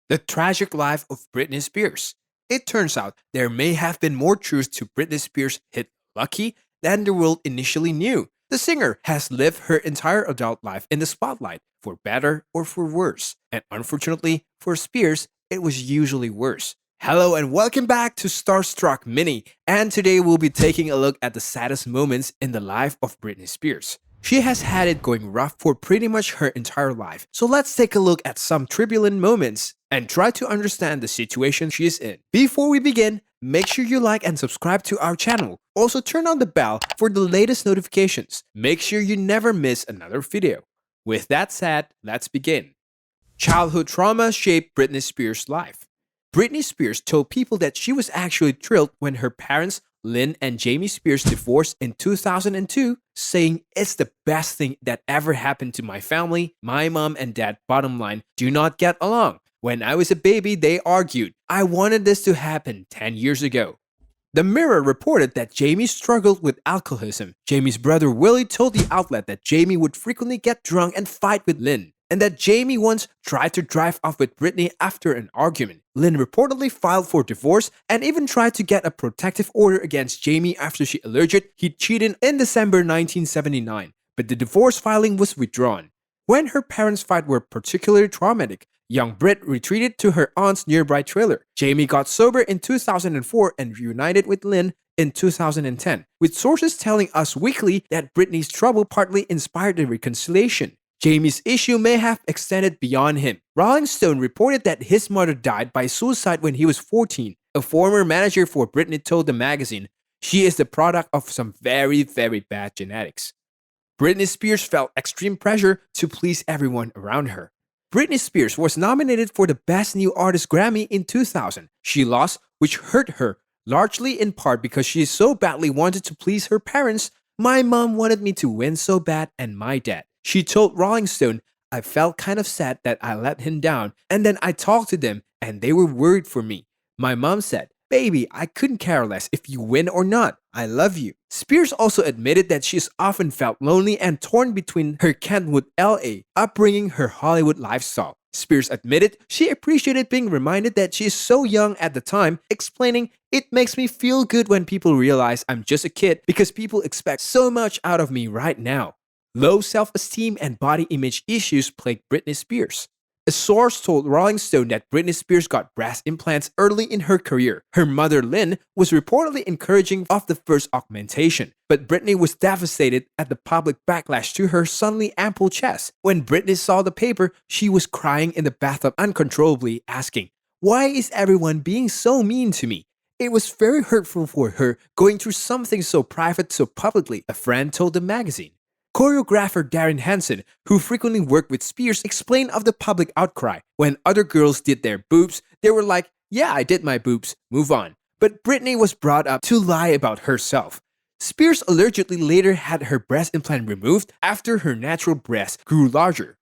The tragic life of Britney Spears. It turns out there may have been more truth to Britney Spears' hit Lucky than the world initially knew. The singer has lived her entire adult life in the spotlight, for better or for worse. And unfortunately, for Spears, it was usually worse. Hello and welcome back to Starstruck Mini. And today we'll be taking a look at the saddest moments in the life of Britney Spears. She has had it going rough for pretty much her entire life, so let's take a look at some turbulent moments and try to understand the situation she is in. Before we begin, make sure you like and subscribe to our channel. Also turn on the bell for the latest notifications. Make sure you never miss another video. With that said, let's begin. Childhood trauma shaped Britney Spears' life. Britney Spears told people that she was actually thrilled when her parents Lynn and Jamie Spears divorced in 2002, saying, "It's the best thing that ever happened to my family. My mom and dad, bottom line, do not get along. When I was a baby, they argued. I wanted this to happen 10 years ago." The Mirror reported that Jamie struggled with alcoholism. Jamie's brother Willie told the outlet that Jamie would frequently get drunk and fight with Lynn, and that Jamie once tried to drive off with Britney after an argument. Lynn reportedly filed for divorce and even tried to get a protective order against Jamie after she alleged he cheated in December 1979, but the divorce filing was withdrawn. When her parents' fight were particularly traumatic, young Brit retreated to her aunt's nearby trailer. Jamie got sober in 2004 and reunited with Lynn in 2010, with sources telling Us Weekly that Britney's trouble partly inspired the reconciliation. Jamie's issue may have extended beyond him. Rolling Stone reported that his mother died by suicide when he was 14. A former manager for Britney told the magazine, "She is the product of some very, very bad genetics." Britney Spears felt extreme pressure to please everyone around her. Britney Spears was nominated for the Best New Artist Grammy in 2000. She lost, which hurt her, largely in part because she so badly wanted to please her parents. "My mom wanted me to win so bad, and my dad." She told Rolling Stone, "I felt kind of sad that I let him down, and then I talked to them, and they were worried for me. My mom said, 'Baby, I couldn't care less if you win or not. I love you.'" Spears also admitted that she's often felt lonely and torn between her Kentwood, LA upbringing her Hollywood lifestyle. Spears admitted she appreciated being reminded that she is so young at the time, explaining, "It makes me feel good when people realize I'm just a kid because people expect so much out of me right now." Low self-esteem and body image issues plagued Britney Spears. A source told Rolling Stone that Britney Spears got breast implants early in her career. Her mother, Lynn, was reportedly encouraging of the first augmentation, but Britney was devastated at the public backlash to her suddenly ample chest. When Britney saw the paper, she was crying in the bathtub uncontrollably, asking, "Why is everyone being so mean to me?" It was very hurtful for her going through something so private so publicly, a friend told the magazine. Choreographer Darren Hansen, who frequently worked with Spears, explained of the public outcry. When other girls did their boobs, they were like, "Yeah, I did my boobs, move on." But Britney was brought up to lie about herself. Spears allegedly later had her breast implant removed after her natural breasts grew larger.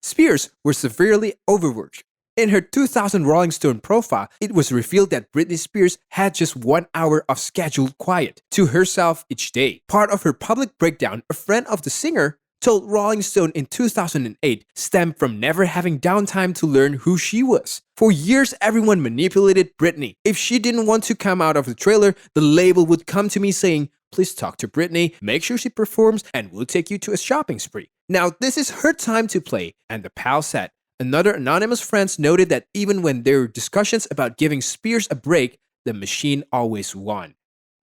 Spears was severely overworked. In her 2000 Rolling Stone profile, it was revealed that Britney Spears had just 1 hour of scheduled quiet to herself each day. Part of her public breakdown, a friend of the singer told Rolling Stone in 2008, stemmed from never having downtime to learn who she was. For years, everyone manipulated Britney. If she didn't want to come out of the trailer, the label would come to me saying, "Please talk to Britney, make sure she performs, and we'll take you to a shopping spree. Now this is her time to play," and the pal said. Another anonymous friend noted that even when there were discussions about giving Spears a break, the machine always won.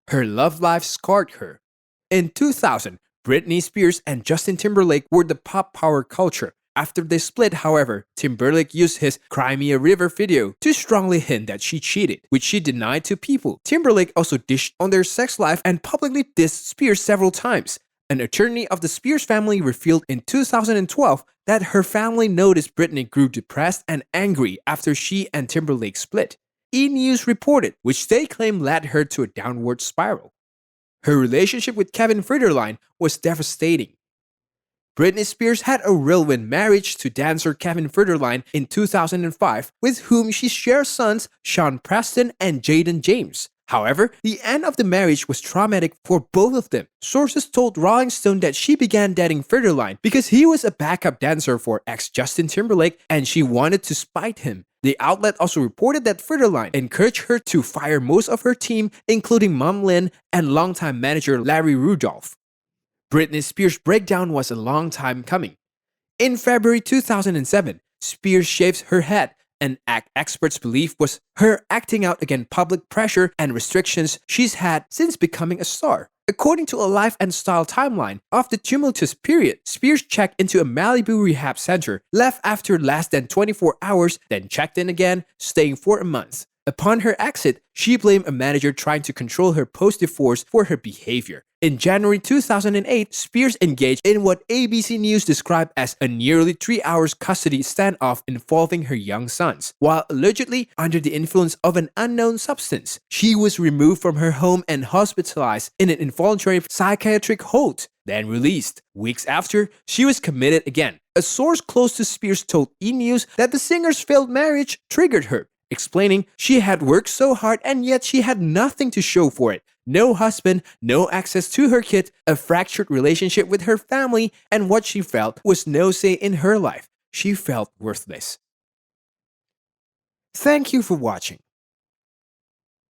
Her love life scarred her. In 2000, Britney Spears and Justin Timberlake were the pop power culture. After they split, however, Timberlake used his Cry Me a River video to strongly hint that she cheated, which she denied to people. Timberlake also dished on their sex life and publicly dissed Spears several times. An attorney of the Spears family revealed in 2012 that her family noticed Britney grew depressed and angry after she and Timberlake split. E! News reported, which they claim led her to a downward spiral. Her relationship with Kevin Federline was devastating. Britney Spears had a whirlwind marriage to dancer Kevin Federline in 2005, with whom she shares sons Sean Preston and Jaden James. However, the end of the marriage was traumatic for both of them. Sources told Rolling Stone that she began dating Federline because he was a backup dancer for ex Justin Timberlake and she wanted to spite him. The outlet also reported that Federline encouraged her to fire most of her team, including Mom Lynn and longtime manager Larry Rudolph. Britney Spears' breakdown was a long time coming. In February 2007, Spears shaves her head, an act experts believe was her acting out against public pressure and restrictions she's had since becoming a star. According to a life and style timeline of the tumultuous period, Spears checked into a Malibu rehab center, left after less than 24 hours, then checked in again, staying for a month. Upon her exit, she blamed a manager trying to control her post-divorce for her behavior. In January 2008, Spears engaged in what ABC News described as a nearly 3-hour custody standoff involving her young sons. While allegedly under the influence of an unknown substance, she was removed from her home and hospitalized in an involuntary psychiatric hold, then released. Weeks after, she was committed again. A source close to Spears told E! News that the singer's failed marriage triggered her, explaining she had worked so hard and yet she had nothing to show for it. No husband, no access to her kid, a fractured relationship with her family, and what she felt was no say in her life. She felt worthless. Thank you for watching.